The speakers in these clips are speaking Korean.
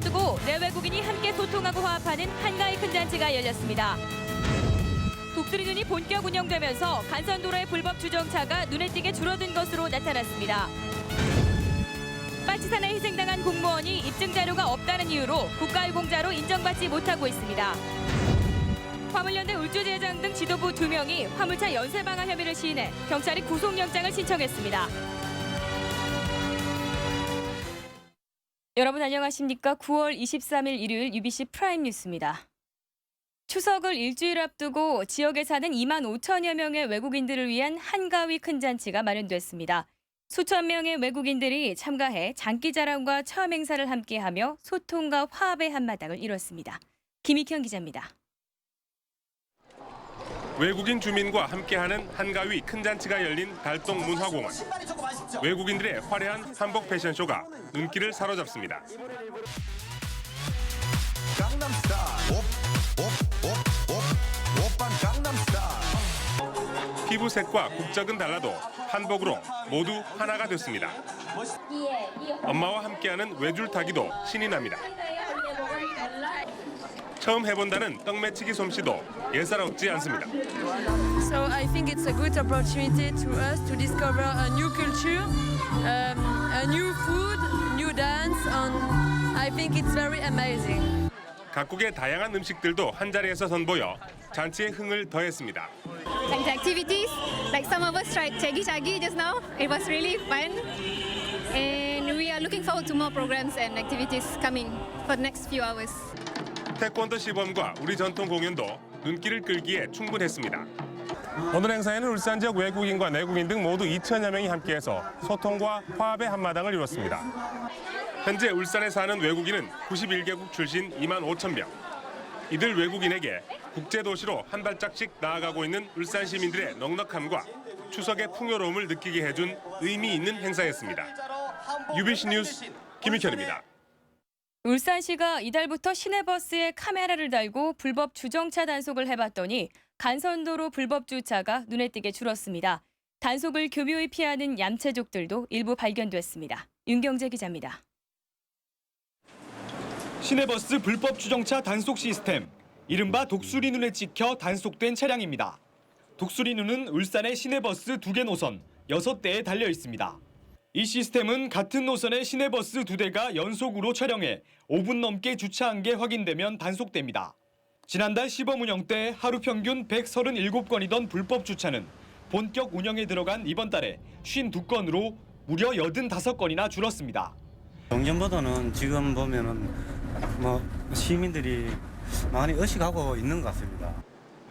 앞두고 내외국인이 함께 소통하고 화합하는 한가위 큰 잔치가 열렸습니다. 독수리 눈이 본격 운영되면서 간선도로의 불법 주정차가 눈에 띄게 줄어든 것으로 나타났습니다. 빨치산에 희생당한 공무원이 입증 자료가 없다는 이유로 국가유공자로 인정받지 못하고 있습니다. 화물연대 울주제장 등 지도부 2명이 화물차 연쇄방화 혐의를 시인해 경찰이 구속영장을 신청했습니다. 여러분 안녕하십니까? 9월 23일 일요일 UBC 프라임 뉴스입니다. 추석을 일주일 앞두고 지역에 사는 2만 5천여 명의 외국인들을 위한 한가위 큰 잔치가 마련됐습니다. 수천 명의 외국인들이 참가해 장기자랑과 체험 행사를 함께하며 소통과 화합의 한마당을 이뤘습니다. 김익현 기자입니다. 외국인 주민과 함께하는 한가위 큰 잔치가 열린 달동 문화공원. 외국인들의 화려한 한복 패션쇼가 눈길을 사로잡습니다. 피부색과 국적은 달라도 한복으로 모두 하나가 됐습니다. 엄마와 함께하는 외줄타기도 신이 납니다. 처음 해본다는 떡매치기 솜씨도 예사롭지 않습니다. So I think it's a good opportunity to us to discover a new culture, a new food, new dance, and I think it's very amazing. 각국의 다양한 음식들도 한자리에서 선보여 잔치의 흥을 더했습니다. Like the activities, like some of us tried chagi just now. It was really fun, and we are looking forward to more programs and activities coming for the next few hours. 태권도 시범과 우리 전통 공연도 눈길을 끌기에 충분했습니다. 오늘 행사에는 울산 지역 외국인과 내국인 등 모두 2천여 명이 함께해서 소통과 화합의 한마당을 이뤘습니다. 현재 울산에 사는 외국인은 91개국 출신 2만 5천 명. 이들 외국인에게 국제도시로 한 발짝씩 나아가고 있는 울산 시민들의 넉넉함과 추석의 풍요로움을 느끼게 해준 의미 있는 행사였습니다. UBC 뉴스 김익현입니다. 울산시가 이달부터 시내버스에 카메라를 달고 불법 주정차 단속을 해봤더니 간선도로 불법 주차가 눈에 띄게 줄었습니다. 단속을 교묘히 피하는 얌체족들도 일부 발견됐습니다. 윤경재 기자입니다. 시내버스 불법 주정차 단속 시스템, 이른바 독수리 눈에 찍혀 단속된 차량입니다. 독수리 눈은 울산의 시내버스 2개 노선, 6대에 달려 있습니다. 이 시스템은 같은 노선의 시내버스 2대가 연속으로 촬영해 5분 넘게 주차한 게 확인되면 단속됩니다. 지난달 시범 운영 때 하루 평균 137건이던 불법 주차는 본격 운영에 들어간 이번 달에 52건으로 무려 85건이나 줄었습니다. 정전보다는 지금 보면은 시민들이 많이 의식하고 있는 것 같습니다.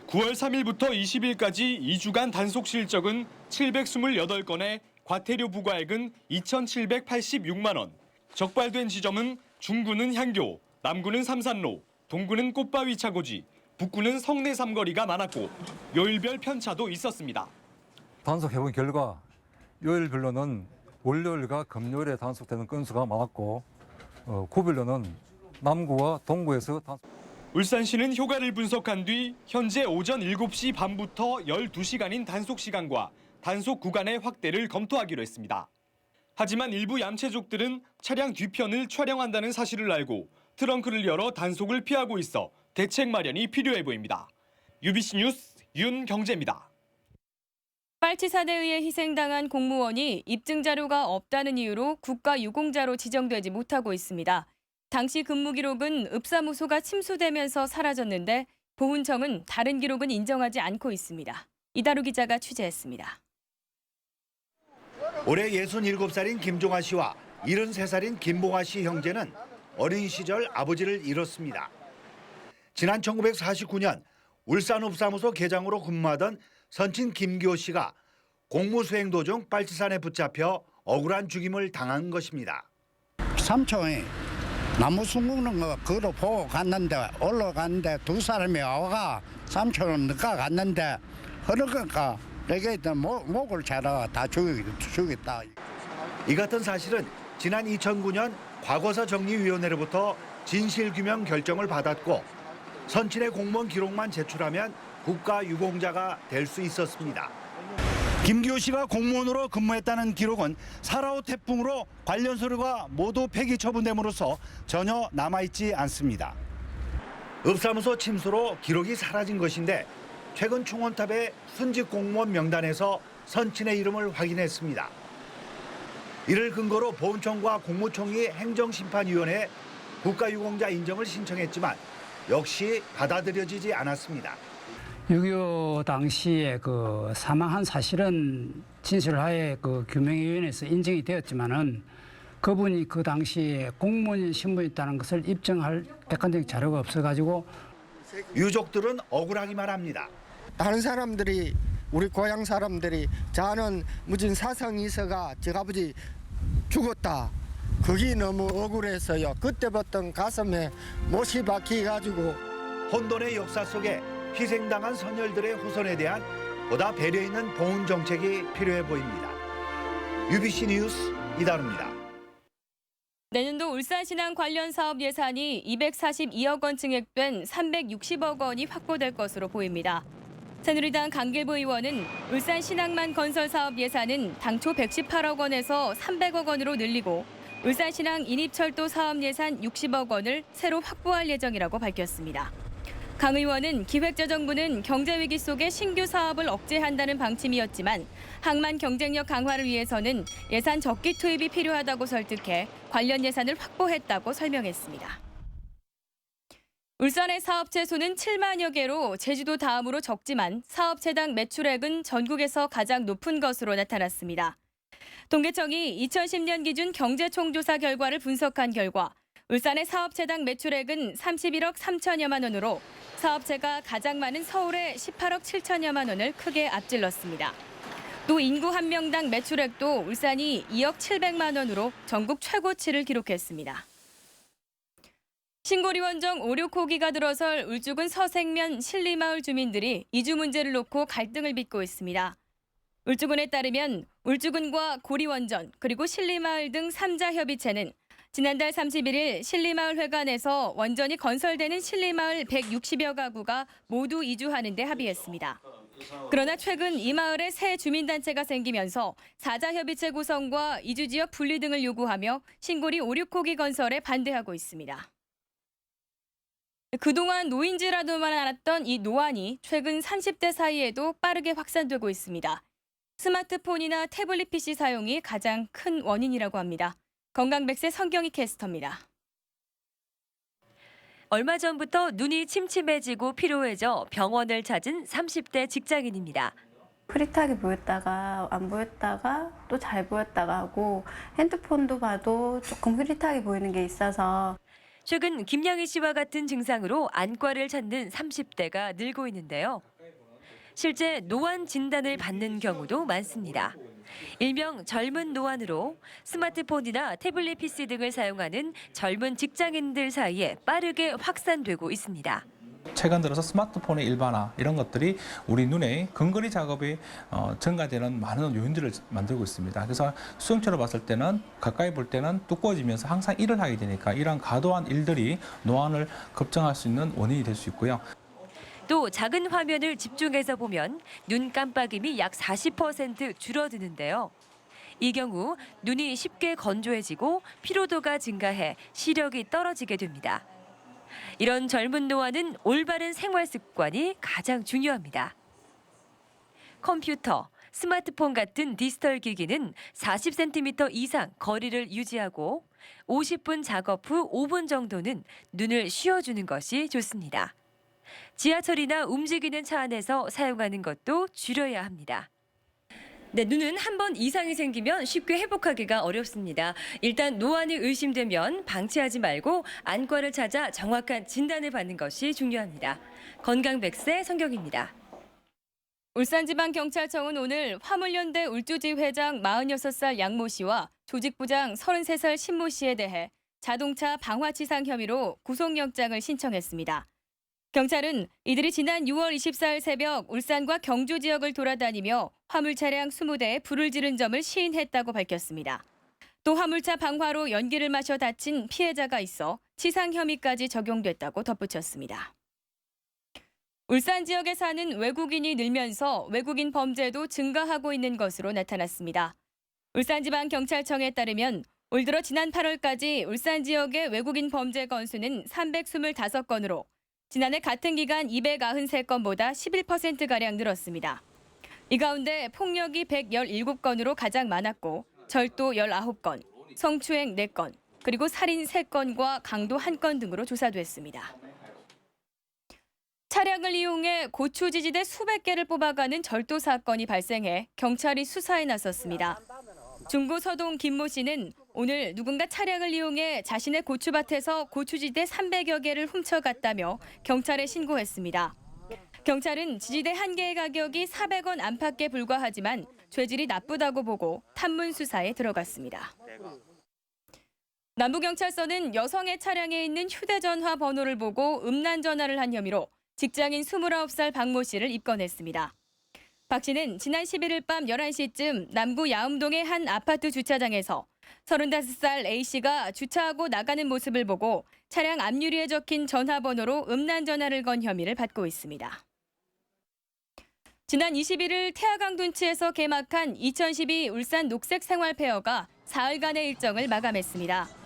9월 3일부터 20일까지 2주간 단속 실적은 728건에 과태료 부과액은 2,786만 원. 적발된 지점은 중구는 향교, 남구는 삼산로, 동구는 꽃바위 차고지, 북구는 성내 삼거리가 많았고 요일별 편차도 있었습니다. 단속해본 결과 요일별로는 월요일과 금요일에 단속되는 건수가 많았고 구별로는 남구와 동구에서 단속. 울산시는 효과를 분석한 뒤 현재 오전 7시 반부터 12시간인 단속 시간과 단속 구간의 확대를 검토하기로 했습니다. 하지만 일부 얌체족들은 차량 뒤편을 촬영한다는 사실을 알고 트렁크를 열어 단속을 피하고 있어 대책 마련이 필요해 보입니다. UBC 뉴스 윤경재입니다. 빨치산에 의해 희생당한 공무원이 입증 자료가 없다는 이유로 국가유공자로 지정되지 못하고 있습니다. 당시 근무 기록은 읍사무소가 침수되면서 사라졌는데 보훈청은 다른 기록은 인정하지 않고 있습니다. 이다루 기자가 취재했습니다. 올해 67살인 김종아 씨와 73살인 김봉아 씨 형제는 어린 시절 아버지를 잃었습니다. 지난 1949년 울산읍사무소 계장으로 근무하던 선친 김기호 씨가 공무 수행 도중 빨치산에 붙잡혀 억울한 죽임을 당한 것입니다. 삼촌이 나무 숨는 거 그거 보고 갔는데 올라갔는데 두 사람이 와가 삼촌은 늦가 갔는데 흐르니까 내게 목을 자라 다 죽였다. 이 같은 사실은 지난 2009년 과거사정리위원회로부터 진실규명 결정을 받았고 선친의 공무원 기록만 제출하면 국가유공자가 될 수 있었습니다. 김기호 씨가 공무원으로 근무했다는 기록은 4.25 태풍으로 관련 서류가 모두 폐기 처분됨으로써 전혀 남아있지 않습니다. 읍사무소 침수로 기록이 사라진 것인데 최근 충원탑의 순직 공무원 명단에서 선친의 이름을 확인했습니다. 이를 근거로 보훈청과 국무총리 행정심판위원회에 국가유공자 인정을 신청했지만 역시 받아들여지지 않았습니다. 6.25 당시에 그 사망한 사실은 진술하에 그 규명위원회에서 인정이 되었지만은 그분이 그 당시에 공무원 신분이었다는 것을 입증할 객관적인 자료가 없어가지고 유족들은 억울하기만 합니다. 다른 사람들이 우리 고향 사람들이 저는 무슨 사성이 있어가 저 아버지 죽었다. 그게 너무 억울해서요. 그때부터 가슴에 못이 박혀가지고 혼돈의 역사 속에 희생당한 선열들의 후손에 대한 보다 배려 있는 보훈 정책이 필요해 보입니다. UBC 뉴스 이다루입니다. 내년도 울산신항 관련 사업 예산이 242억 원 증액된 360억 원이 확보될 것으로 보입니다. 새누리당 강길부 의원은 울산신항만 건설 사업 예산은 당초 118억 원에서 300억 원으로 늘리고 울산신항 인입철도 사업 예산 60억 원을 새로 확보할 예정이라고 밝혔습니다. 강 의원은 기획재정부는 경제 위기 속에 신규 사업을 억제한다는 방침이었지만 항만 경쟁력 강화를 위해서는 예산 적기 투입이 필요하다고 설득해 관련 예산을 확보했다고 설명했습니다. 울산의 사업체 수는 7만여 개로 제주도 다음으로 적지만 사업체당 매출액은 전국에서 가장 높은 것으로 나타났습니다. 통계청이 2010년 기준 경제총조사 결과를 분석한 결과 울산의 사업체당 매출액은 31억 3천여만 원으로 사업체가 가장 많은 서울의 18억 7천여만 원을 크게 앞질렀습니다. 또 인구 한 명당 매출액도 울산이 2억 700만 원으로 전국 최고치를 기록했습니다. 신고리 원정 5, 6호기가 들어설 울주군 서생면 신리마을 주민들이 이주 문제를 놓고 갈등을 빚고 있습니다. 울주군에 따르면 울주군과 고리원전 그리고 신리마을 등 3자 협의체는 지난달 31일 신리마을 회관에서 원전이 건설되는 신리마을 160여 가구가 모두 이주하는 데 합의했습니다. 그러나 최근 이 마을에 새 주민단체가 생기면서 4자 협의체 구성과 이주 지역 분리 등을 요구하며 신고리 5, 6호기 건설에 반대하고 있습니다. 그동안 노인지라도만 알았던 이 노안이 최근 30대 사이에도 빠르게 확산되고 있습니다. 스마트폰이나 태블릿 PC 사용이 가장 큰 원인이라고 합니다. 건강백세 성경희 캐스터입니다. 얼마 전부터 눈이 침침해지고 피로해져 병원을 찾은 30대 직장인입니다. 흐릿하게 보였다가 안 보였다가 또 잘 보였다가 하고 핸드폰도 봐도 조금 흐릿하게 보이는 게 있어서 최근 김양희 씨와 같은 증상으로 안과를 찾는 30대가 늘고 있는데요. 실제 노안 진단을 받는 경우도 많습니다. 일명 젊은 노안으로 스마트폰이나 태블릿 PC 등을 사용하는 젊은 직장인들 사이에 빠르게 확산되고 있습니다. 최근 들어서 스마트폰의 일반화 이런 것들이 우리 눈의 근거리 작업이 증가되는 많은 요인들을 만들고 있습니다. 그래서 수영체로 봤을 때는 가까이 볼 때는 두꺼워지면서 항상 일을 하게 되니까 이런 과도한 일들이 노안을 급증할 수 있는 원인이 될 수 있고요. 또 작은 화면을 집중해서 보면 눈 깜빡임이 약 40% 줄어드는데요. 이 경우 눈이 쉽게 건조해지고 피로도가 증가해 시력이 떨어지게 됩니다. 이런 젊은 노안은 올바른 생활 습관이 가장 중요합니다. 컴퓨터, 스마트폰 같은 디지털 기기는 40cm 이상 거리를 유지하고 50분 작업 후 5분 정도는 눈을 쉬어주는 것이 좋습니다. 지하철이나 움직이는 차 안에서 사용하는 것도 줄여야 합니다. 네, 눈은 한 번 이상이 생기면 쉽게 회복하기가 어렵습니다. 일단 노안이 의심되면 방치하지 말고 안과를 찾아 정확한 진단을 받는 것이 중요합니다. 건강백세 성경입니다. 울산지방경찰청은 오늘 화물연대 울주지 회장 46살 양모 씨와 조직부장 33살 신모 씨에 대해 자동차 방화치상 혐의로 구속영장을 신청했습니다. 경찰은 이들이 지난 6월 24일 새벽 울산과 경주 지역을 돌아다니며 화물 차량 20대에 불을 지른 점을 시인했다고 밝혔습니다. 또 화물차 방화로 연기를 마셔 다친 피해자가 있어 치상 혐의까지 적용됐다고 덧붙였습니다. 울산 지역에 사는 외국인이 늘면서 외국인 범죄도 증가하고 있는 것으로 나타났습니다. 울산지방경찰청에 따르면 올 들어 지난 8월까지 울산 지역의 외국인 범죄 건수는 325건으로 지난해 같은 기간 293건보다 11%가량 늘었습니다. 이 가운데 폭력이 117건으로 가장 많았고 절도 19건, 성추행 4건, 그리고 살인 3건과 강도 1건 등으로 조사됐습니다. 차량을 이용해 고추 지지대 수백 개를 뽑아가는 절도 사건이 발생해 경찰이 수사에 나섰습니다. 중구 서동 김모 씨는 오늘 누군가 차량을 이용해 자신의 고추밭에서 고추지대 300여 개를 훔쳐갔다며 경찰에 신고했습니다. 경찰은 지지대 한 개의 가격이 400원 안팎에 불과하지만 죄질이 나쁘다고 보고 탐문 수사에 들어갔습니다. 남부경찰서는 여성의 차량에 있는 휴대전화 번호를 보고 음란 전화를 한 혐의로 직장인 29살 박모 씨를 입건했습니다. 박 씨는 지난 11일 밤 11시쯤 남구 야음동의 한 아파트 주차장에서 35살 A 씨가 주차하고 나가는 모습을 보고 차량 앞유리에 적힌 전화번호로 음란 전화를 건 혐의를 받고 있습니다. 지난 21일 태화강둔치에서 개막한 2012 울산 녹색 생활 페어가 사흘간의 일정을 마감했습니다.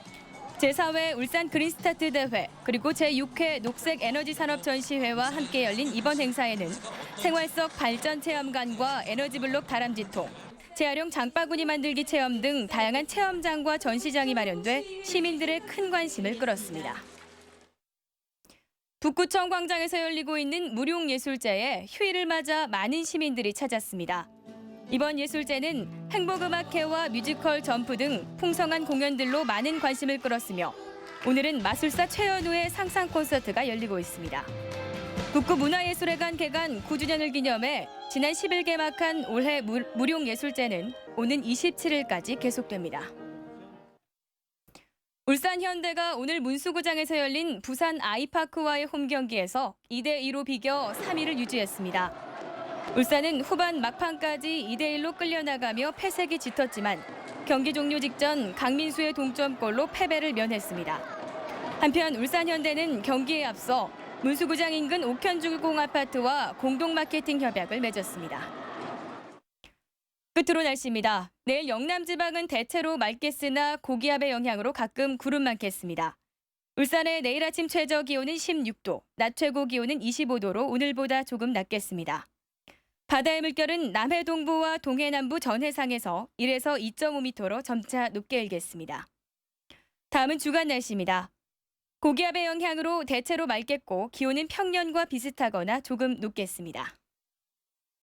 제4회 울산 그린스타트 대회 그리고 제6회 녹색 에너지 산업 전시회와 함께 열린 이번 행사에는 생활 속 발전 체험관과 에너지블록 다람쥐통, 재활용 장바구니 만들기 체험 등 다양한 체험장과 전시장이 마련돼 시민들의 큰 관심을 끌었습니다. 북구청 광장에서 열리고 있는 무룡예술제에 휴일을 맞아 많은 시민들이 찾았습니다. 이번 예술제는 행복음악회와 뮤지컬 점프 등 풍성한 공연들로 많은 관심을 끌었으며 오늘은 마술사 최연우의 상상 콘서트가 열리고 있습니다. 북구문화예술회관 개관 9주년을 기념해 지난 10일 개막한 올해 무룡예술제는 오는 27일까지 계속됩니다. 울산 현대가 오늘 문수구장에서 열린 부산 아이파크와의 홈경기에서 2대2로 비겨 3위를 유지했습니다. 울산은 후반 막판까지 2대1로 끌려나가며 패색이 짙었지만 경기 종료 직전 강민수의 동점골로 패배를 면했습니다. 한편 울산 현대는 경기에 앞서 문수구장 인근 옥현주공 아파트와 공동 마케팅 협약을 맺었습니다. 끝으로 날씨입니다. 내일 영남 지방은 대체로 맑겠으나 고기압의 영향으로 가끔 구름 많겠습니다. 울산의 내일 아침 최저 기온은 16도, 낮 최고 기온은 25도로 오늘보다 조금 낮겠습니다. 바다의 물결은 남해 동부와 동해 남부 전 해상에서 1에서 2.5m로 점차 높게 일겠습니다. 다음은 주간 날씨입니다. 고기압의 영향으로 대체로 맑겠고 기온은 평년과 비슷하거나 조금 높겠습니다.